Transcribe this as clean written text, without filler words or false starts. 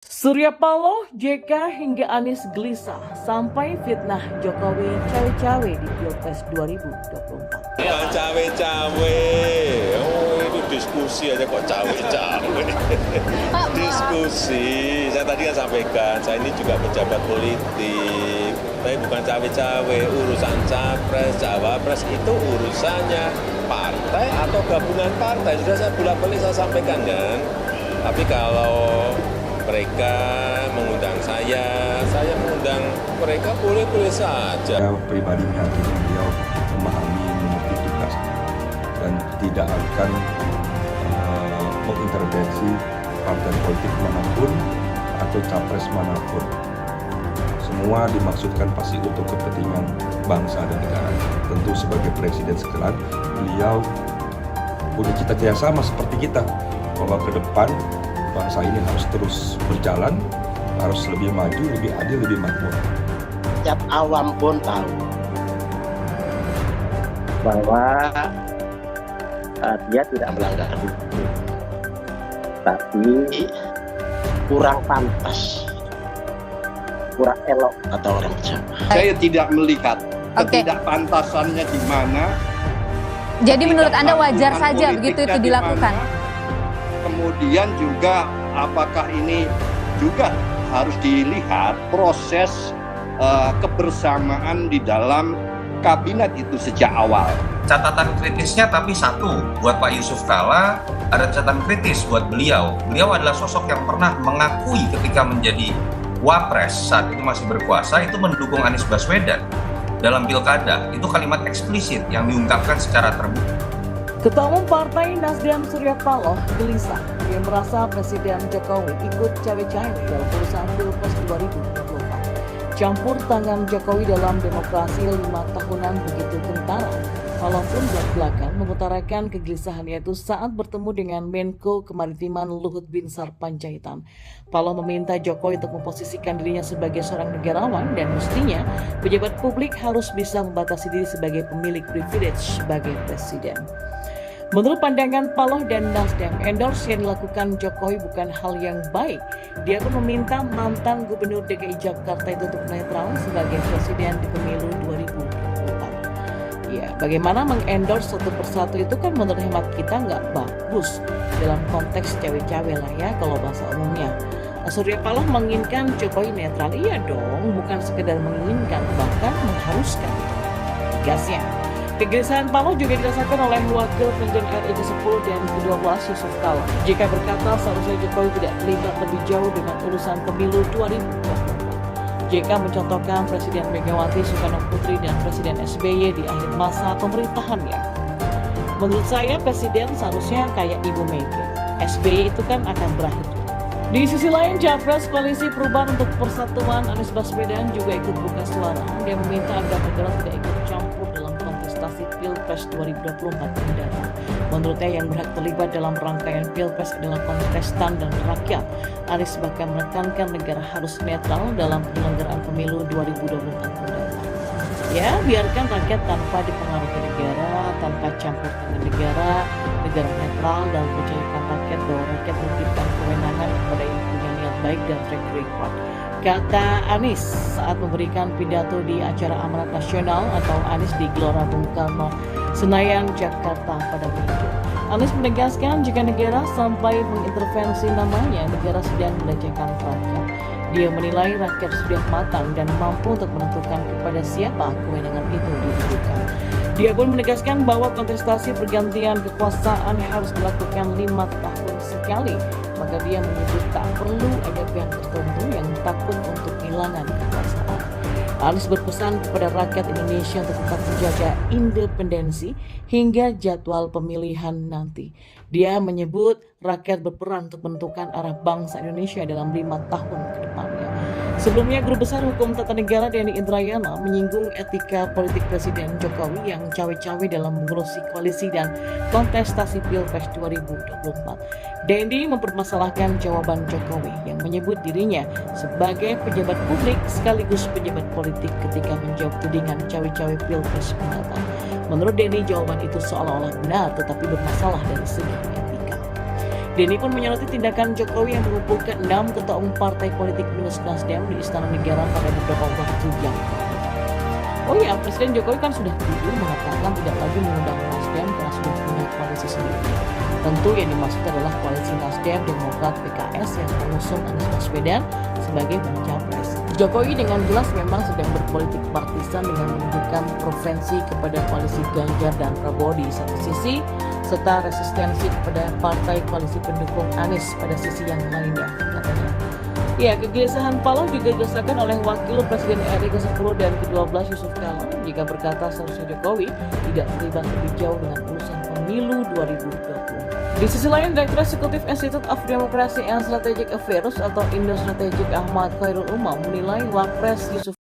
Surya Paloh, JK hingga Anies gelisah sampai fitnah Jokowi cawe-cawe di Pilpres 2024. Bukan cawe-cawe, itu diskusi aja kok cawe-cawe. Diskusi, saya tadi kan sampaikan, saya ini juga pejabat politik. Tapi bukan cawe-cawe, urusan capres, cawapres itu urusannya partai atau gabungan partai. Sudah saya bolak-balik saya sampaikan kan. Tapi kalau mereka mengundang saya mengundang mereka boleh-boleh saja. Saya pribadi meyakini beliau memahami, mengerti tugas dan tidak akan mengintervensi partai politik manapun atau capres manapun. Semua dimaksudkan pasti untuk kepentingan bangsa dan negara. Tentu sebagai presiden sekelak, beliau punya cita-cita yang sama seperti kita, bahwa ke depan bangsa ini harus terus berjalan, harus lebih maju, lebih adil, lebih makmur. Setiap awam pun tahu bahwa dia tidak melanggar hukum, tapi kurang pantas, kurang elok atau orang Jawa. Saya tidak melihat ketidakpantasannya di mana. Jadi menurut Anda wajar saja begitu itu dilakukan? Kemudian juga apakah ini juga harus dilihat proses kebersamaan di dalam kabinet itu sejak awal. Catatan kritisnya tapi satu, buat Pak Yusuf Kalla ada catatan kritis buat beliau. Beliau adalah sosok yang pernah mengakui ketika menjadi Wapres saat itu masih berkuasa itu mendukung Anies Baswedan dalam pilkada. Itu kalimat eksplisit yang diungkapkan secara terbuka. Ketua Umum Partai Nasdem Surya Paloh gelisah. Dia merasa Presiden Jokowi ikut cawe-cawe dalam urusan Pilpres 2024. Campur tangan Jokowi dalam demokrasi 5 tahunan begitu kentara. Paloh pun belak-belakan mengutarakan kegelisahannya itu saat bertemu dengan Menko Kemaritiman Luhut Binsar Panjaitan. Paloh meminta Jokowi untuk memposisikan dirinya sebagai seorang negarawan dan mestinya pejabat publik harus bisa membatasi diri sebagai pemilik privilege sebagai presiden. Menurut pandangan Paloh dan Nasdem, endorse yang dilakukan Jokowi bukan hal yang baik. Dia pun meminta mantan Gubernur DKI Jakarta itu untuk netral sebagai presiden di pemilu 2024. Ya, bagaimana mengendorse satu persatu itu kan menurut hemat kita nggak bagus dalam konteks cawe-cawe lah ya kalau bahasa umumnya. Surya Paloh menginginkan Jokowi netral, iya dong, bukan sekedar menginginkan, bahkan mengharuskan. Gasnya. Kegelisahan Paloh juga dirasakan oleh Wakil Presiden RI ke-10 dan ke-12 Yusuf Kalla. JK berkata seharusnya Jokowi tidak terlibat lebih jauh dengan urusan pemilu 2024. JK mencontohkan Presiden Megawati Soekarno Putri dan Presiden SBY di akhir masa pemerintahannya. Menurut saya Presiden seharusnya kayak Ibu Mega. SBY itu kan akan berakhir. Di sisi lain, Capres Koalisi Perubahan untuk Persatuan Anies Baswedan juga ikut buka suara. Dia meminta agar negara tidak ikut campur dalam kontestasi Pilpres 2024 mendatang. Menurutnya yang berhak terlibat dalam rangkaian Pilpres adalah kontestan dan rakyat. Anies bahkan menekankan negara harus netral dalam penyelenggaraan pemilu 2024 mendatang. Ya, biarkan rakyat tanpa dipengaruhi negara, tanpa campur tangan negara netral dan percayakan rakyat bahwa rakyat menitipkan kewenangan kepada yang punya niat baik dan track record. Kata Anies saat memberikan pidato di acara Amanat Nasional atau Anies di Gelora Bung Karno, Senayan, Jakarta pada Minggu. Anies menegaskan jika negara sampai mengintervensi namanya, negara sedang melecehkan rakyat. Dia menilai rakyat sudah matang dan mampu untuk menentukan kepada siapa kewenangan itu ditujukan. Dia pun menegaskan bahwa kontestasi pergantian kekuasaan harus dilakukan 5 tahun sekali. Maka dia menyebut tak perlu ada pihak tertentu yang takut untuk kehilangan kekuasaan. Anies berpesan kepada rakyat Indonesia untuk tetap menjaga independensi hingga jadwal pemilihan nanti. Dia menyebut rakyat berperan untuk menentukan arah bangsa Indonesia dalam 5 tahun ke depannya. Sebelumnya, Guru Besar Hukum Tata Negara Denny Indrayana menyinggung etika politik Presiden Jokowi yang cawe-cawe dalam mengurusi koalisi dan kontestasi Pilpres 2024. Denny mempermasalahkan jawaban Jokowi yang menyebut dirinya sebagai pejabat publik sekaligus pejabat politik ketika menjawab tudingan cawe-cawe Pilpres mendatang. Menurut Denny, jawaban itu seolah-olah benar tetapi bermasalah dari segi etika. Denny pun menyoroti tindakan Jokowi yang mengumpulkan 6 ketua umum partai politik minus Nasdem di Istana Negara pada beberapa waktu yang lalu. Oh iya, Presiden Jokowi kan sudah jujur mengatakan tidak lagi mengundang Nasdem karena sudah punya koalisi sendiri. Tentu yang dimaksud adalah koalisi Nasdem, Demokrat, PKS yang mengusung Anies Baswedan sebagai capres. Jokowi dengan jelas memang sedang berpolitik partisan dengan menunjukkan provinsi kepada koalisi Ganjar dan Prabowo di satu sisi, serta resistensi kepada partai koalisi pendukung Anies pada sisi yang lainnya, katanya. Ya, kegelisahan Paloh juga dirasakan oleh Wakil Presiden RI ke-10 dan ke-12 Yusuf Kala jika berkata seharusnya Jokowi tidak terlibat lebih jauh dengan urusan pemilu 2020. Di sisi lain, Direktur Eksekutif Institute of Democracy and Strategic Affairs atau Indo Strategic Ahmad Khairul Umam menilai Wapres Yusuf